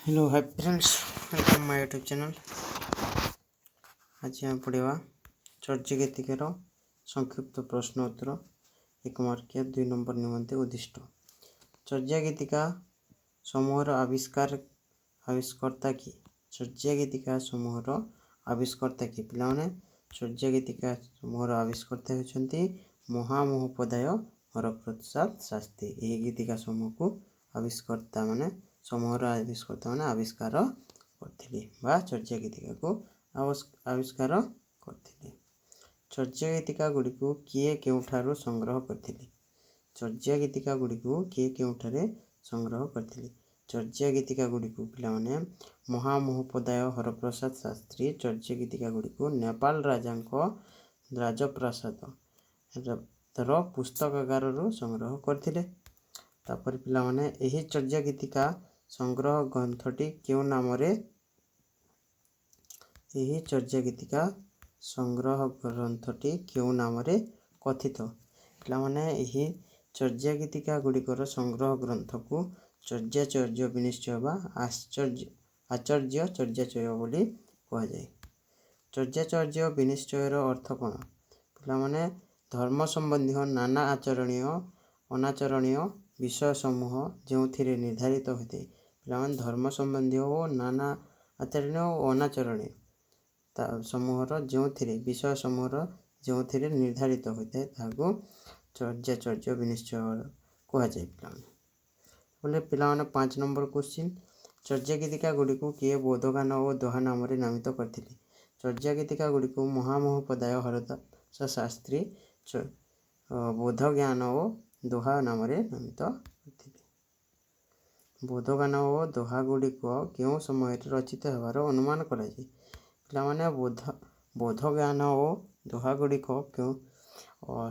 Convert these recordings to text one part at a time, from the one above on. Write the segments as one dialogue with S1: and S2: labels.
S1: Hello hi friends, welcome my YouTube channel. आज हम पढ़ा चर्या गीतिकार संक्षिप्त प्रश्न उत्तर 1 मार्किया 2 नंबर निमंते उद्दिष्ट। चर्या गीतिका समूहर आविष्कर्ता कि? चर्या गीतिका समूहर आविष्कर्ता कि? पिलाने चर्या गीतिका समूहर आविष्कर्ता होती महामहोपाध्याय हरप्रसाद शास्त्री। यही गीतिका समूह को आविष्कर्ता माने समूहर आविष्कर्ता माने आविष्कार करथिले बा चर्या गीतिका को आविष्कार करथिले। चर्या गीतिका गुड़ी को किए केउठारु संग्रह करथिले? चर्या गीतिका गुड़ी को किए केउठारे संग्रह करथिले? चर्या गीतिका गुड़ी को पिलाने महामहोपाध्याय हरप्रसाद शास्त्री चर्या गीतिका गुड़ी को नेपाल राजांको राजप्रासाद ର पुस्तकागार संग्रह करथिले। तापर पिलाने एही चर्या गीतिका संग्रह ग्रंथटी क्यों नामरे एही चर्या गीतिका संग्रह ग्रंथटी क्यों नामरे कथित? पिलाने एही चर्या गीतिका गुड़िकर संग्रह ग्रंथ को चर्याचर्य विनिश्चय बा आचार्य चर्याचर्य बोली कहा जाए। चर्याचर्य विनिश्चयर अर्थ कौन? पिलाने धर्म संबंधी नाना आचरणीय अनाचरणीय विषय समूह जो निर्धारित होते पिलाने धर्म संबंधी और नाना आचरणीय और अनाचरणीय समूहर जो विषय समूहर जो निर्धारित होता है चर्याचर्य विनिश्चय कह जाए। बोले पिलाने 5 नंबर क्वेश्चन चर्या गीतिका गुड़ी को किए बोधगान और दोहा नाम नामित करते? चर्या गीतिका गुड़ी को महामहोपाध्याय हरप्रसाद शास्त्री बोध ज्ञान और दोहा नाम नामित करते। बोधगान और दोहा गुड़िक क्यों समय रचित होवार अनुमान करा जाए? पिलाने बोध ज्ञान और दोहा गुड़िक क्यों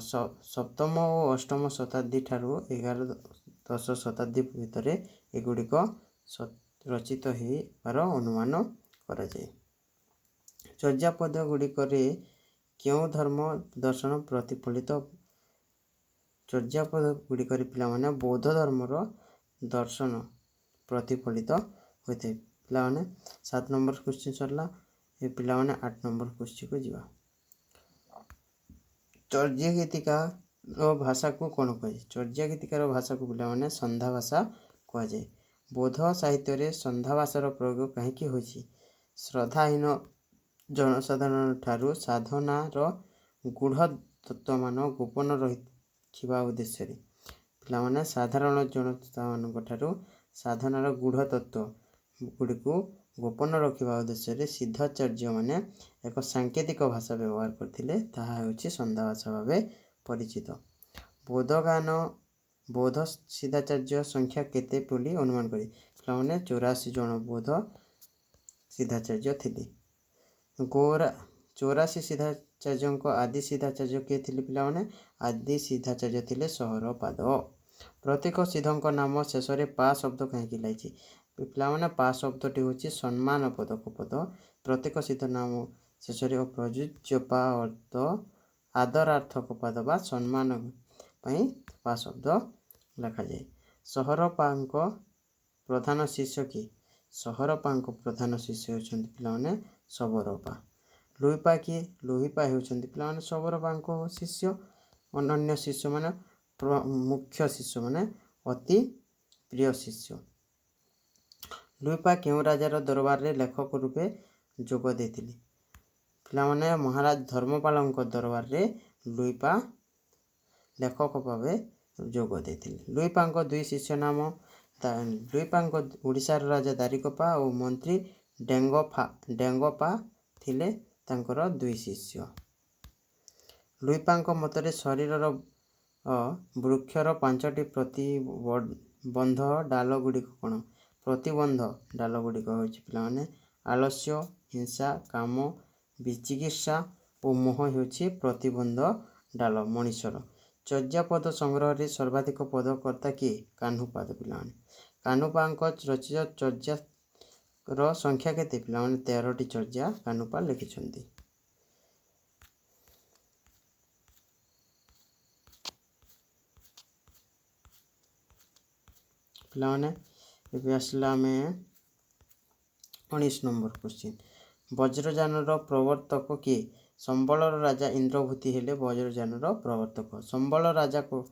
S1: 7म और 8म शताब्दी ठारू 11-10 शताब्दी भितर एगुड़िक रचित होवार अनुमान करा जाए। चर्यापद गुड़िक क्यों धर्म दर्शन प्रतिफलित? चर्यापद गुड़िक पिलाने बौद्ध धर्मर दर्शन प्रतिफलित होते। पिलाने 7 नंबर क्वेश्चन सरला। ये पिलाने 8 नंबर क्वेश्चन को जीवा। चर्या गीतिका भाषा को कौन कहे? चर्या गीतिकार भाषा को पिलाने संधा भाषा कह जाए। बौद्ध साहित्य रे संधा भाषार प्रयोग कहीं होछि? श्रद्धाहीन जनसाधारण ठारू साधनार गूढ़ तत्व मान गोपन रखिबा उद्देश्य पिलाने साधारण जनता मान ठारू साधनार गूढ़ तत्व गुड़ी को गोपन रखिबा उद्देश्य सिद्धाचार्य माने एक सांकेतिक भाषा व्यवहार करथिले ताहा होछि संधा भाषा भावे परिचित। बोधगान बौद्ध सिद्धाचार्य संख्या केते बोली अनुमान करी? पिलाने 84 जन बौद्ध सिद्धाचार्य थिले। 84 सिद्धाचार्य आदि सिद्धाचार्य किए थिले? पिलाने आदि सिद्धाचार्य थिले सहरपाद। प्रत्येक सिद्धों नाम शेष पा शब्द कहीं लाइछि? पिलाने पा शब्दटी होछि सम्मान पदक पद। प्रत्येक सिद्ध नाम शेष प्रयुज्य पा अर्थ आदरार्थक पद बा सम्मान पा शब्द लिखा जाए। सहरपांक प्रधान शिष्य कि? सहरपांक प्रधान शिष्य होछन्ति पिलाने सबरपा। लोहिपा किए? लोहिपा होछन्ति पिलाने सबरपांक शिष्य। अनन्य शिष्य माने मुख्य शिष्य माने अति प्रिय शिष्य। लोहिपा क्यों राजार दरबार रे लेखक रूपे जोग देथिले? पिलाने महाराज धर्मपाल दरबार रे लोहिपा लेखक भावे जोग देथिले। लोहिपांक 2 शिष्य नाम लोहिपांक ओडिशार राजा दारिकपा और मंत्री डेंगपा थिले तांकर 2 शिष्य। लोहिपांक मतरे शरीरर वृक्षर 5टी प्रतिबंध डाल गुड़िक कौन? प्रतिबंध डाल गुड़िक होछि पिलाने आलस्य हिंसा काम विचिकित्सा और मोह होछि प्रतिबंध डाल मनीषर। चर्यापद संग्रह रे सर्वाधिक पदकर्ता किए? कान्हुपाद। पिलाने कान्हुपांक रचित चर्या संख्या केते? पिलाने 13टी चर्या कान्हुपा लिखिछन्ति। पिलाने आसला में 19 नंबर क्वेश्चन वज्रयानर प्रवर्तक किए संबलर राजा इंद्रभूति हेले वज्रयानर प्रवर्तक संबल राजा को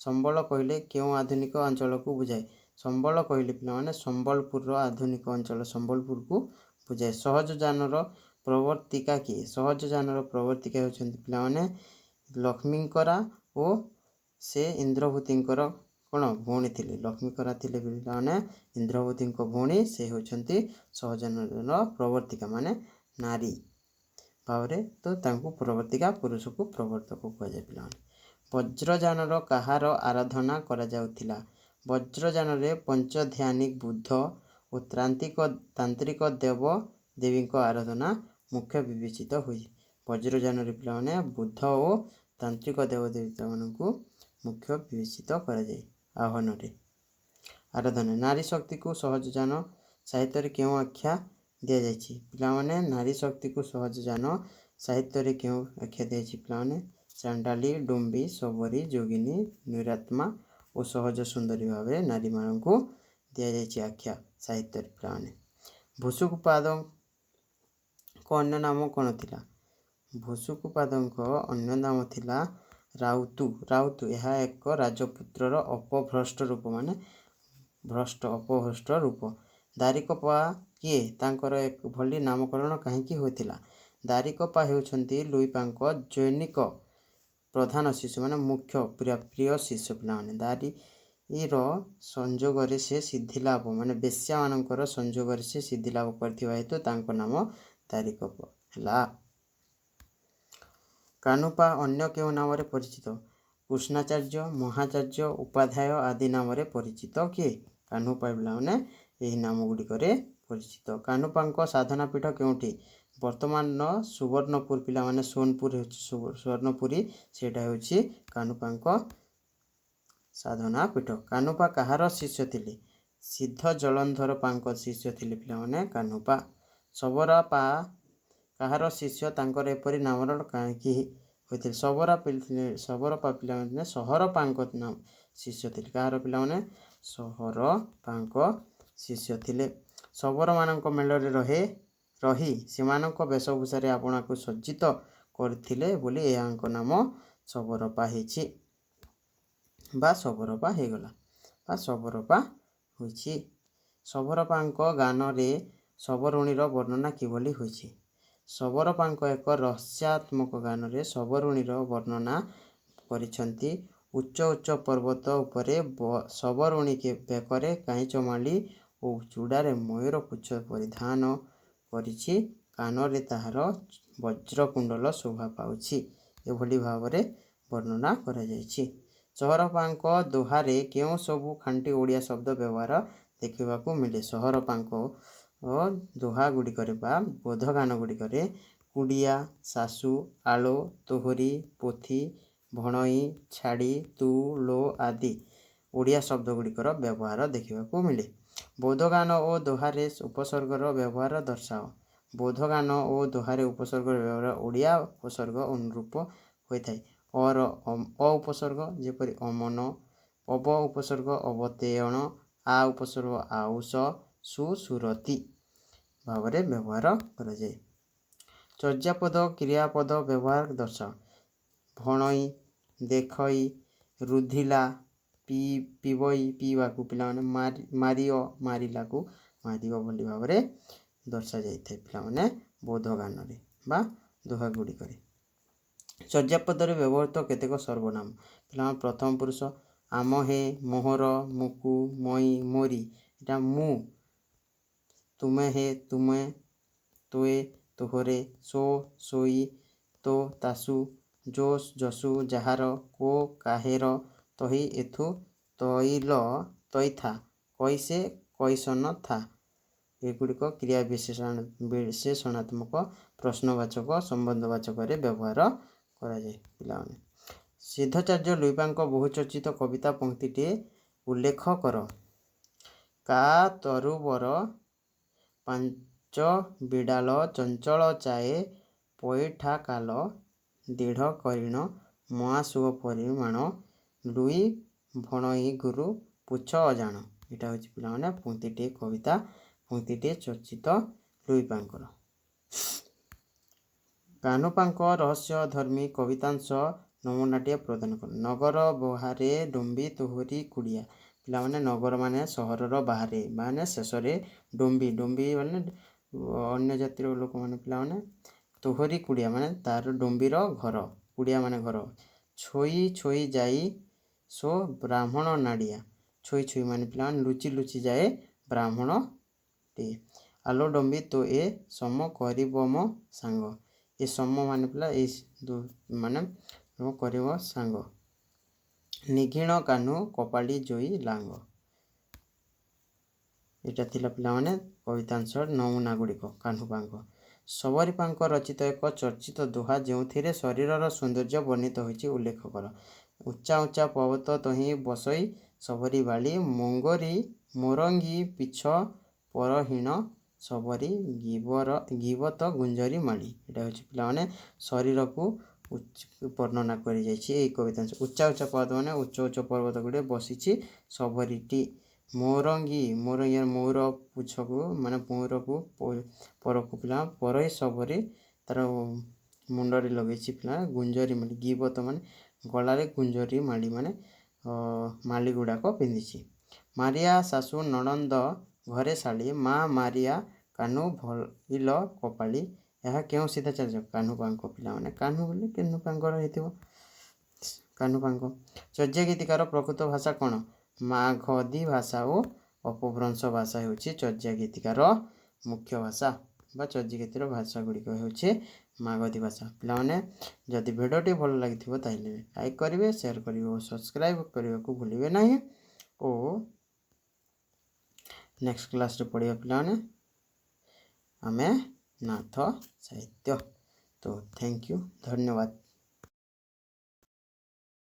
S1: संबल कहले क्यों आधुनिक अंचल को बुझाए संबल कहले पे संबलपुर आधुनिक अंचल संबलपुर को बुझाए सहजयानर प्रवर्तिका किए सहजयानर प्रवर्तिका होती पे लक्ष्मीकरा और से इंद्रभूतिर कौन भौणी थे लक्ष्मीकरा थे पे इंद्रभूति भौणी से होती सहजयानर प्रवर्तिका माने नारी भाव तो तांको प्रवर्तिका पुरुष को प्रवर्तक कहुए पे वज्रयानर कहार आराधना करा जाउथिला वज्रयान पंचध्यानिक बुद्ध और तांत्रिक देव देवी आराधना मुख्य विवेचित हुई वज्रयान पे बुद्ध और तांत्रिक देवदेवता मानू मुख्य विवेचित कर आह्वान आराधना नारी शक्ति को सहजयान साहित्य क्यों आख्या दि जाने नारी शक्ति को सहजयान साहित्य क्यों आख्या दी पे चांडाली डुम्बी सबरी जोगिनी निरात्मा और सहज सुंदरी भाव नारी मान को दि जाए आख्या साहित्य पे भुसुकपाद अन्य नाम कौन थिला भुसुकपाद अन्य नाम थिला राउतु राउतु यह एक राजपुत्रर अपभ्रष्ट रूप माने भ्रष्ट अपभ्रष्ट रूप दारिकपा किए तांकर एक भली नामकरण कहीं होता दारिकपा होती लुईपांक जैनिक प्रधान शिष्य माने मुख्य प्रिय शिष्य पे दारी संजोग से सिद्धिलाभ माने बेश्या मानकर संजोग से सिद्धिलाभ करथिबा हेतु तांको नाम दारिकप है कानुपा अन्य केउ नाम परिचित कृष्णाचार्य महाचार्य उपाध्याय आदि नाम परिचित किए कानुपा पे यही नाम गुड़िक परिचित कानुपा साधना पीठ केउठी वर्तमान सुवर्णपुर पिला सोनपुर सुवर्णपुरी सेटा होची कानुपा साधना पीठ कानुपा कहार शिष्य थिले सिद्ध जलंधर पांक शिष्य थिले पिला कानुपा सबरा पा कहार शिष्य तांकर एपरी नामर कहीं होते सबरा पा पिला सहर पांक नाम शिष्य थे कहार पिला सहर पांक शिष्य थिले शबर मान मेल रही से वेशभूषा आपना को सज्जित करथिले बोली यहाँ नाम शबरपा होइछि बा शबरपा हो गला बा शबरपा होइछि शबरपांक गान रे शबरुणीर वर्णना किभली होइछि शबरपांक एक रहस्यात्मक गान रे शबरुणीर वर्णना करिसंती उच्च उच्च पर्वत उपरे शबरुणी के बेकरे काईचमाली और चूड़ारे मयूर पुच्छ परिधान करिछि कान रे ताहार वज्रकुंडल शोभा पाउछि एभली भावरे वर्णना करा जाइछि शबरपांक दोहारे केउं सबु खांटी ओडिया शब्द व्यवहार देखा मिले शबरपांक दोहा गुड़िकर बोधगान गुड़िकर कुड़िया सासु आलो तोहरी पोथी भणई छाड़ी तू लो आदि ओडिया शब्द गुड़िकर व्यवहार देखा मिले बोधगान और दोहारे उपसर्गर व्यवहार दर्शाओ बोधगान और दोहारे उपसर्ग व्यवहार ओडिया उपसर्ग अनुरूप होता है और अ उपसर्ग जेपरी अमन अव उपसर्ग अवतेयण आ उपसर्ग आउष सुसुरती भाव व्यवहार कर चर्यापद क्रियापद व्यवहार दर्शाओ भणई देखई रुधिला पीबई पीवा को पिला मारिओ मारिला को मार बोली भाव दर्शा जाए पिला बोधगान बा दोहा गुड़िक चर्यापद व्यवहृत केतेक सर्वनाम पिला प्रथम पुरुष आम हे मोहर मुकु मई मोरी इटा मु तुमे हे तुमे तोए तोहरे सो सोई तो तासु जोस जसु जहार को काहेर तही एथु तैल तैथा कैसे कैसन था एगुड़िक क्रिया विशेषणात्मक प्रश्नवाचक संबंधवाचक व्यवहार कराए पिला सिद्धचार्य लुईपांक बहुचर्चित कविता पंक्ति उल्लेख कर का तरुबर पांच बिड़ाल चंचल चाए पैठा काल दृढ़ करीण महासुह परिमाण लुई भणई गुरु पुछ अजाण यहाँ हूँ पे पंक्ति कविता पंक्ति चर्चित ଲୁଇପାଙ୍କର। କାହ୍ନୁପାଙ୍କ ରହସ୍ୟଧର୍ମୀ କବିତାଂଶ ନମୁନାଟିଏ ପ୍ରଦାନ କର। ନଗର ବାହାରେ ଡୁମ୍ବି ତୁହୁରି କୁଡ଼ିଆ। ପିଲାମାନେ ନଗର ମାନେ ସହରର ବାହାରେ ମାନେ ଶେଷରେ ଡୁମ୍ବି ମାନେ ଅନ୍ୟ ଜାତିର ଲୋକମାନେ ପିଲାମାନେ ତୁହୁରି କୁଡ଼ିଆ ମାନେ ତାର ଡୁମ୍ବିର ଘର, କୁଡ଼ିଆ ମାନେ ଘର। ଛୋଇ ଛୋଇ ଯାଇ ସୋ ବ୍ରାହ୍ମଣ ନାଡ଼ିଆ। ଛୋଇ ଛୋଇ ମାନେ ପିଲାମାନେ ଲୁଚି ଲୁଚି ଯାଏ ବ୍ରାହ୍ମଣଟିଏ। ଆଲୋ ଡମ୍ବି ତୋ ଏ ସମ କରିବ ମୋ ସାଙ୍ଗ। ଏ ସମ ମାନେ ପିଲା ମାନେ କରିବ ସାଙ୍ଗ। ନିଘିଣ କାହ୍ନୁ କପାଳି ଜୋଇ ଲାଙ୍ଗ। ଏଇଟା ଥିଲା ପିଲାମାନେ କବିତାଂଶ ନମୁନା ଗୁଡ଼ିକ କାହ୍ନୁପାଙ୍କ। ସବରୀପାଙ୍କ ରଚିତ ଏକ ଚର୍ଚ୍ଚିତ ଦୋହା ଯେଉଁଥିରେ ଶରୀରର ସୌନ୍ଦର୍ଯ୍ୟ ବର୍ଣ୍ଣିତ ହୋଇଛି ଉଲ୍ଲେଖ କର। ଉଚ୍ଚା ଉଚ୍ଚା ପର୍ବତ ତହିଁ ବସଇ ସବରୀ ବାଳି ମଙ୍ଗରି ମୋରଙ୍ଗୀ ପିଛ ପରହୀଣ ସବରୀ ଗିବତ ଗୁଞ୍ଜରି ମାଳି। ଏଇଟା ହେଉଛି ପିଲାମାନେ ଶରୀରକୁ ବର୍ଣ୍ଣନା କରିଯାଇଛି ଏହି କବିତାଂଶ। ଉଚ୍ଚା ଉଚ୍ଚା ପର୍ବତ ମାନେ ଉଚ୍ଚ ଉଚ୍ଚ ପର୍ବତ ଗୁଡ଼ିଏ ବସିଛି ସବରୀଟି। ମୋରଙ୍ଗୀ ମୟୂର ପୁଚ୍ଛକୁ ମାନେ ମୟୂରକୁ ପରକୁ ପିଲା ପରଇ ସବରୀ ତାର ମୁଣ୍ଡରେ ଲଗେଇଛି ପିଲା। ଗୁଞ୍ଜରି ମାଳି ଗିବତ ମାନେ ଗଳାରେ ଗୁଞ୍ଜରି ମାଳି ମାନେ ମାଳି ଗୁଡ଼ାକ ପିନ୍ଧିଛି। ମାରିଆ ଶାଶୁ ନଣନ୍ଦ ଘରେ ଶାଳୀ ମା ମାରିଆ କାହ୍ନୁ ଭଇଲ କପାଳି। ଏହା କେଉଁ ସିଧାଚାର୍ଯ୍ୟ? କାହ୍ନୁପାଙ୍କ। ପିଲାମାନେ କାହ୍ନୁ ବୋଲି କାହ୍ନୁପାଙ୍କର ହେଇଥିବ କାହ୍ନୁପାଙ୍କ। ଚର୍ଯ୍ୟା ଗୀତିକାର ପ୍ରକୃତ ଭାଷା କ'ଣ? ମାଗଧୀ ଭାଷା ଓ ଅପଭ୍ରଂଶ ଭାଷା ହେଉଛି ଚର୍ଯ୍ୟା ଗୀତିକାର ମୁଖ୍ୟ ଭାଷା ବା ଚର୍ଯ୍ୟା ଗୀତିର ଭାଷା ଗୁଡ଼ିକ ହେଉଛି ମାଗଧୀ ଭାଷା। ପିଲାମାନେ ଯଦି ଭିଡ଼ିଓଟି ଭଲ ଲାଗିଥିବ ତାହେଲେ ଲାଇକ୍ କରିବେ, ସେୟାର କରିବେ ଓ ସବସ୍କ୍ରାଇବ୍ କରିବାକୁ ଭୁଲିବେ ନାହିଁ। ଓ ନେକ୍ସଟ କ୍ଲାସ୍ରେ ପଢ଼ିବା ପିଲାମାନେ ଆମେ ନାଥ ସାହିତ୍ୟ। ତ ଥ୍ୟାଙ୍କ ୟୁ, ଧନ୍ୟବାଦ।